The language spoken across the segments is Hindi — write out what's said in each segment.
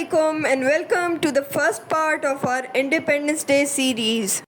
Assalamualaikum and welcome to the first part of our Independence Day series।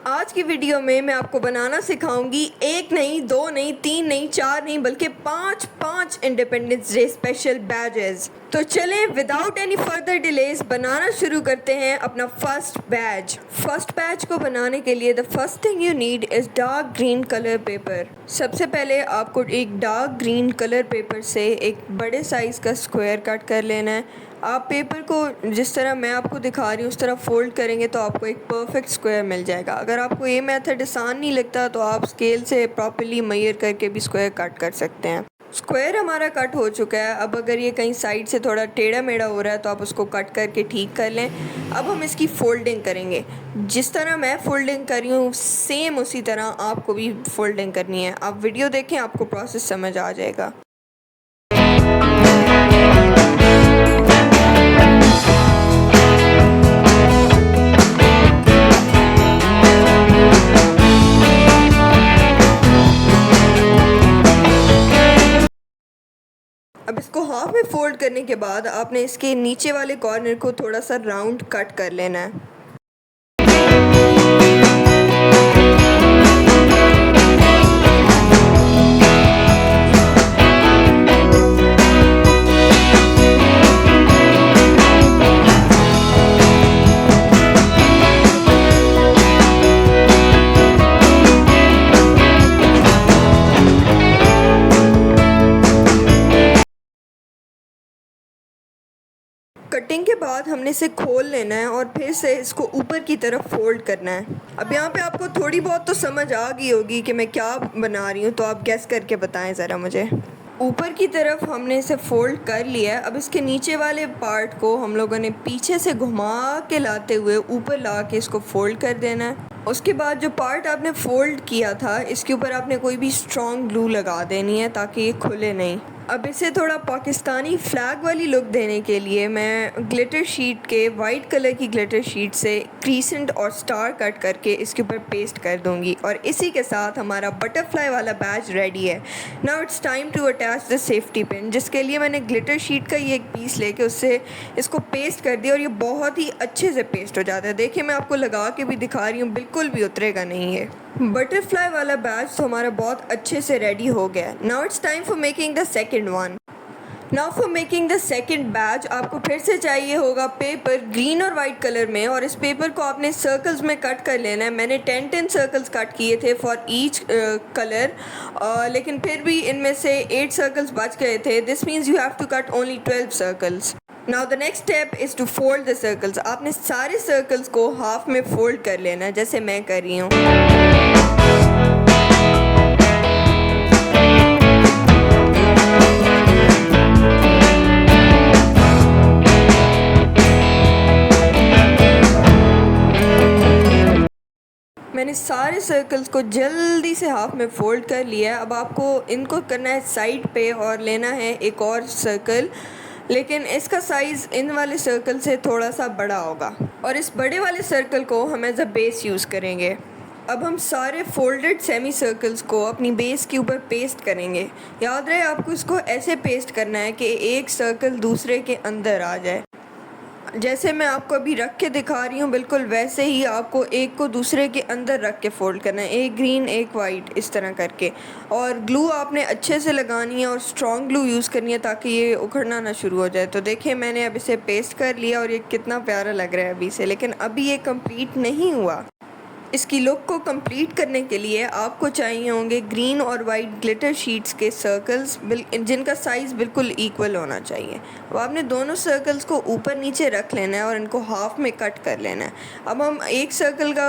आज की वीडियो में मैं आपको बनाना सिखाऊंगी एक नहीं, दो नहीं, तीन नहीं, चार नहीं बल्कि पाँच इंडिपेंडेंस डे स्पेशल बैजेस। तो चलें विदाउट एनी फर्दर डिलेस बनाना शुरू करते हैं अपना फर्स्ट बैज। फर्स्ट बैज को बनाने के लिए the first thing you need is dark green colour paper. सबसे पहले आपको एक डार्क ग्रीन कलर पेपर से एक बड़े साइज़ का स्क्वायर कट कर लेना है। आप पेपर को जिस तरह मैं आपको दिखा रही हूँ उस तरह फ़ोल्ड करेंगे तो आपको एक परफेक्ट स्क्वायर मिल जाएगा। अगर आपको ये मेथड आसान नहीं लगता तो आप स्केल से प्रॉपर्ली मेजर करके भी स्क्वायर कट कर सकते हैं। स्क्वायर हमारा कट हो चुका है। अब अगर ये कहीं साइड से थोड़ा टेढ़ा मेढ़ा हो रहा है तो आप उसको कट करके ठीक कर लें। अब हम इसकी फ़ोल्डिंग करेंगे। जिस तरह मैं फ़ोल्डिंग कर रही हूँ सेम उसी तरह आपको भी फ़ोल्डिंग करनी है। आप वीडियो देखें, आपको प्रोसेस समझ आ जाएगा। अब इसको हाफ में फ़ोल्ड करने के बाद आपने इसके नीचे वाले कॉर्नर को थोड़ा सा राउंड कट कर लेना है। कटिंग के बाद हमने इसे खोल लेना है और फिर से इसको ऊपर की तरफ फोल्ड करना है। अब यहाँ पे आपको थोड़ी बहुत तो समझ आ गई होगी कि मैं क्या बना रही हूँ, तो आप गेस करके बताएं ज़रा मुझे। ऊपर की तरफ हमने इसे फ़ोल्ड कर लिया है। अब इसके नीचे वाले पार्ट को हम लोगों ने पीछे से घुमा के लाते हुए ऊपर ला के इसको फ़ोल्ड कर देना है। उसके बाद जो पार्ट आपने फ़ोल्ड किया था इसके ऊपर आपने कोई भी स्ट्रॉन्ग ग्लू लगा देनी है ताकि ये खुले नहीं। अब इसे थोड़ा पाकिस्तानी फ्लैग वाली लुक देने के लिए मैं ग्लिटर शीट के वाइट कलर की ग्लिटर शीट से क्रीसेंट और स्टार कट करके इसके ऊपर पेस्ट कर दूंगी और इसी के साथ हमारा बटरफ्लाई वाला बैज रेडी है। Now it's time to attach the safety pin, जिसके लिए मैंने ग्लिटर शीट का ये एक पीस लेके उससे इसको पेस्ट कर दिया और ये बहुत ही अच्छे से पेस्ट हो जाता है। देखिए मैं आपको लगा के भी दिखा रही हूँ, बिल्कुल भी उतरेगा नहीं है। बटरफ्लाई वाला बैच तो हमारा बहुत अच्छे से रेडी हो गया। Now it's time for making the second one. Now for making the second batch आपको फिर से चाहिए होगा पेपर ग्रीन और वाइट कलर में, और इस पेपर को आपने सर्कल्स में कट कर लेना है। मैंने 10 सर्कल्स कट किए थे फॉर ईच कलर, लेकिन फिर भी इनमें से 8 सर्कल्स बच गए थे। This means you have to cut only 12 circles. Now the next step is to fold the circles. आपने सारे सर्कल्स को हाफ में फोल्ड कर लेना है जैसे मैं कर रही हूँ। मैंने सारे सर्कल्स को जल्दी से हाफ में फ़ोल्ड कर लिया है। अब आपको इनको करना है साइड पे और लेना है एक और सर्कल, लेकिन इसका साइज़ इन वाले सर्कल से थोड़ा सा बड़ा होगा और इस बड़े वाले सर्कल को हम एज अ बेस यूज़ करेंगे। अब हम सारे फोल्डेड सेमी सर्कल्स को अपनी बेस के ऊपर पेस्ट करेंगे। याद रहे आपको इसको ऐसे पेस्ट करना है कि एक सर्कल दूसरे के अंदर आ जाए। जैसे मैं आपको अभी रख के दिखा रही हूँ बिल्कुल वैसे ही आपको एक को दूसरे के अंदर रख के फ़ोल्ड करना है, एक ग्रीन एक वाइट इस तरह करके। और ग्लू आपने अच्छे से लगानी है और स्ट्रॉन्ग ग्लू यूज़ करनी है ताकि ये उखड़ना ना शुरू हो जाए। तो देखिए मैंने अब इसे पेस्ट कर लिया और ये कितना प्यारा लग रहा है अभी से, लेकिन अभी ये कंप्लीट नहीं हुआ। इसकी लुक को कंप्लीट करने के लिए आपको चाहिए होंगे ग्रीन और वाइट ग्लिटर शीट्स के सर्कल्स जिनका साइज़ बिल्कुल इक्वल होना चाहिए। अब आपने दोनों सर्कल्स को ऊपर नीचे रख लेना है और इनको हाफ में कट कर लेना है। अब हम एक सर्कल का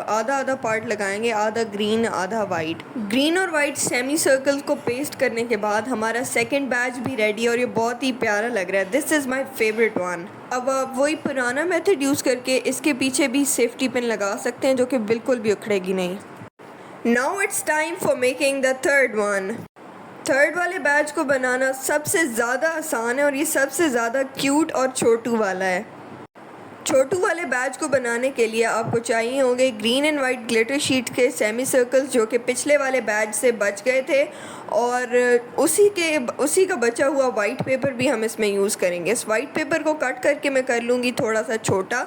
आधा आधा पार्ट लगाएंगे, आधा ग्रीन आधा वाइट। ग्रीन और वाइट सेमी सर्कल्स को पेस्ट करने के बाद हमारा सेकेंड बैच भी रेडी है और ये बहुत ही प्यारा लग रहा है। This is my favourite one. अब आप वही पुराना मेथड यूज़ करके इसके पीछे भी सेफ्टी पिन लगा सकते हैं जो कि बिल्कुल भी उखड़ेगी नहीं। Now it's time for making the third one. Third वाले बैच को बनाना सबसे ज़्यादा आसान है और ये सबसे ज़्यादा क्यूट और छोटू वाला है। छोटू वाले बैज को बनाने के लिए आपको चाहिए होंगे green and white glitter sheet के सेमी सर्कल्स जो कि पिछले वाले बैज से बच गए थे, और उसी का बचा हुआ वाइट पेपर भी हम इसमें यूज़ करेंगे। इस वाइट पेपर को कट करके मैं कर लूँगी थोड़ा सा छोटा,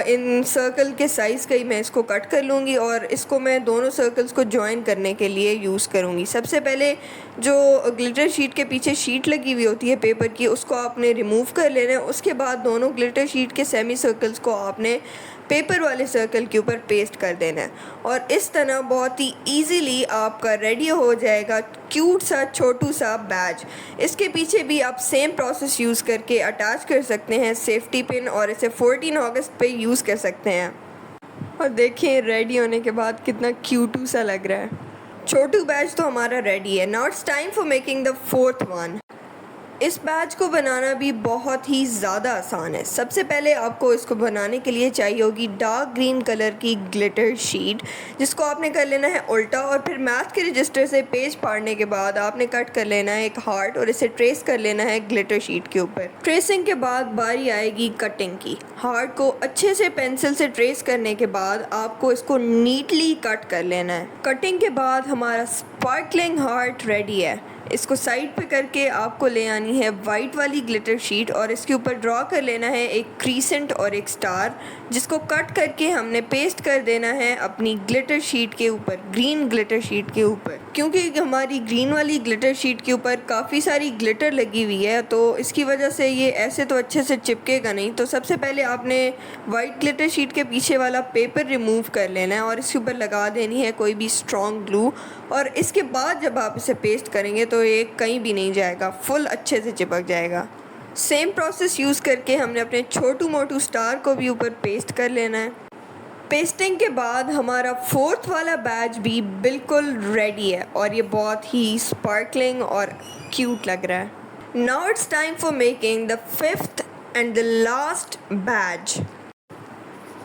इन सर्कल के साइज़ का ही मैं इसको कट कर लूँगी और इसको मैं दोनों सर्कल्स को जॉइन करने के लिए यूज़ करूँगी। सबसे पहले जो ग्लिटर शीट के पीछे शीट लगी हुई होती है पेपर की, उसको आपने रिमूव कर लेना है। उसके बाद दोनों ग्लिटर शीट के सेमी सर्कल्स को आपने पेपर वाले सर्कल के ऊपर पेस्ट कर देना है, और इस तरह बहुत ही ईजीली आपका रेडी हो जाएगा क्यूट सा छोटू सा बैज। इसके पीछे भी आप सेम प्रोसेस यूज़ करके अटैच कर सकते हैं सेफ्टी पिन, और इसे 14 अगस्त पे यूज़ कर सकते हैं। और देखिए रेडी होने के बाद कितना क्यूटू सा लग रहा है। छोटू बैज तो हमारा रेडी है। Now it's time for making the fourth one. इस बैज को बनाना भी बहुत ही ज़्यादा आसान है। सबसे पहले आपको इसको बनाने के लिए चाहिए होगी डार्क ग्रीन कलर की ग्लिटर शीट, जिसको आपने कर लेना है उल्टा, और फिर मैथ के रजिस्टर से पेज फाड़ने के बाद आपने कट कर लेना है एक हार्ट और इसे ट्रेस कर लेना है ग्लिटर शीट के ऊपर। ट्रेसिंग के बाद बारी आएगी कटिंग की। हार्ट को अच्छे से पेंसिल से ट्रेस करने के बाद आपको इसको नीटली कट कर लेना है। कटिंग के बाद हमारा स्पार्कलिंग हार्ट रेडी है। इसको साइड पे करके आपको ले आनी है वाइट वाली ग्लिटर शीट और इसके ऊपर ड्रॉ कर लेना है एक क्रीसेंट और एक स्टार, जिसको कट करके हमने पेस्ट कर देना है अपनी ग्लिटर शीट के ऊपर, ग्रीन ग्लिटर शीट के ऊपर। क्योंकि हमारी ग्रीन वाली ग्लिटर शीट के ऊपर काफ़ी सारी ग्लिटर लगी हुई है, तो इसकी वजह से ये ऐसे तो अच्छे से चिपकेगा नहीं। तो सबसे पहले आपने वाइट ग्लिटर शीट के पीछे वाला पेपर रिमूव कर लेना है और इसके ऊपर लगा देनी है कोई भी स्ट्रॉन्ग ग्लू, और इसके बाद जब आप इसे पेस्ट करेंगे तो ये कहीं भी नहीं जाएगा, फुल अच्छे से चिपक जाएगा। सेम प्रोसेस यूज़ करके हमने अपने छोटू मोटू स्टार को भी ऊपर पेस्ट कर लेना है। पेस्टिंग के बाद हमारा फोर्थ वाला बैज भी बिल्कुल रेडी है और ये बहुत ही स्पार्कलिंग और क्यूट लग रहा है। Now it's time for making the fifth and the last badge.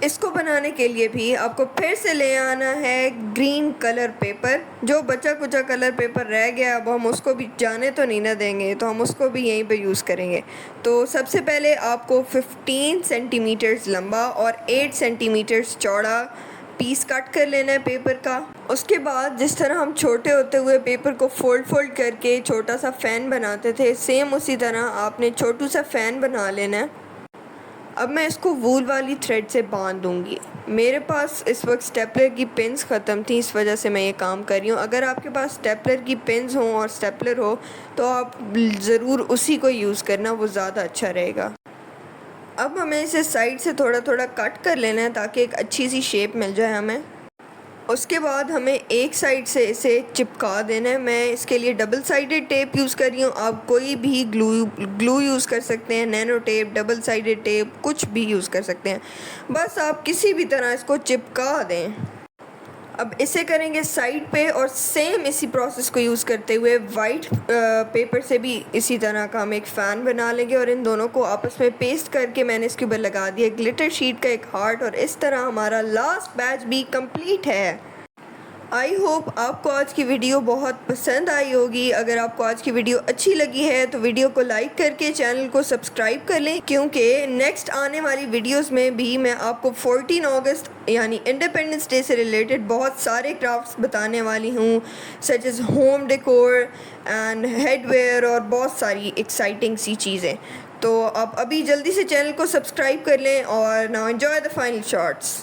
इसको बनाने के लिए भी आपको फिर से ले आना है ग्रीन कलर पेपर। जो बचा कुचा कलर पेपर रह गया अब हम उसको भी जाने तो नहीं ना देंगे, तो हम उसको भी यहीं पे यूज़ करेंगे। तो सबसे पहले आपको 15 सेंटीमीटर्स लंबा और 8 सेंटीमीटर्स चौड़ा पीस कट कर लेना है पेपर का। उसके बाद जिस तरह हम छोटे होते हुए पेपर को फोल्ड करके छोटा सा फ़ैन बनाते थे, सेम उसी तरह आपने छोटू सा फ़ैन बना लेना है। अब मैं इसको वूल वाली थ्रेड से बांध दूँगी। मेरे पास इस वक्त स्टेपलर की पिन्स ख़त्म थी, इस वजह से मैं ये काम कर रही हूँ। अगर आपके पास स्टेपलर की पिन्स हों और स्टेपलर हो तो आप ज़रूर उसी को यूज़ करना, वो ज़्यादा अच्छा रहेगा। अब हमें इसे साइड से थोड़ा थोड़ा कट कर लेना है ताकि एक अच्छी सी शेप मिल जाए हमें। उसके बाद हमें एक साइड से इसे चिपका देना है। मैं इसके लिए डबल साइडेड टेप यूज़ कर रही हूँ, आप कोई भी ग्लू यूज़ कर सकते हैं, nano tape, double sided tape, कुछ भी यूज़ कर सकते हैं। बस आप किसी भी तरह इसको चिपका दें। अब इसे करेंगे साइड पे और सेम इसी प्रोसेस को यूज़ करते हुए वाइट पेपर से भी इसी तरह का हम एक फ़ैन बना लेंगे और इन दोनों को आपस में पेस्ट करके मैंने इसके ऊपर लगा दिया ग्लिटर शीट का एक हार्ट, और इस तरह हमारा लास्ट बैच भी कंप्लीट है। आई होप आपको आज की वीडियो बहुत पसंद आई होगी। अगर आपको आज की वीडियो अच्छी लगी है तो वीडियो को लाइक करके चैनल को सब्सक्राइब कर लें, क्योंकि नेक्स्ट आने वाली वीडियोस में भी मैं आपको 14 अगस्त यानी इंडिपेंडेंस डे से रिलेटेड बहुत सारे क्राफ्ट्स बताने वाली हूँ, such as home decor and headwear और बहुत सारी एक्साइटिंग सी चीज़ें। तो आप अभी जल्दी से चैनल को सब्सक्राइब कर लें और now enjoy the final shots.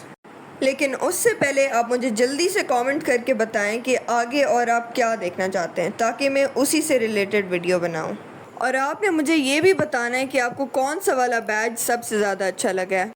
लेकिन उससे पहले आप मुझे जल्दी से कमेंट करके बताएं कि आगे और आप क्या देखना चाहते हैं, ताकि मैं उसी से रिलेटेड वीडियो बनाऊं। और आपने मुझे ये भी बताना है कि आपको कौन सा वाला बैच सबसे ज़्यादा अच्छा लगा है।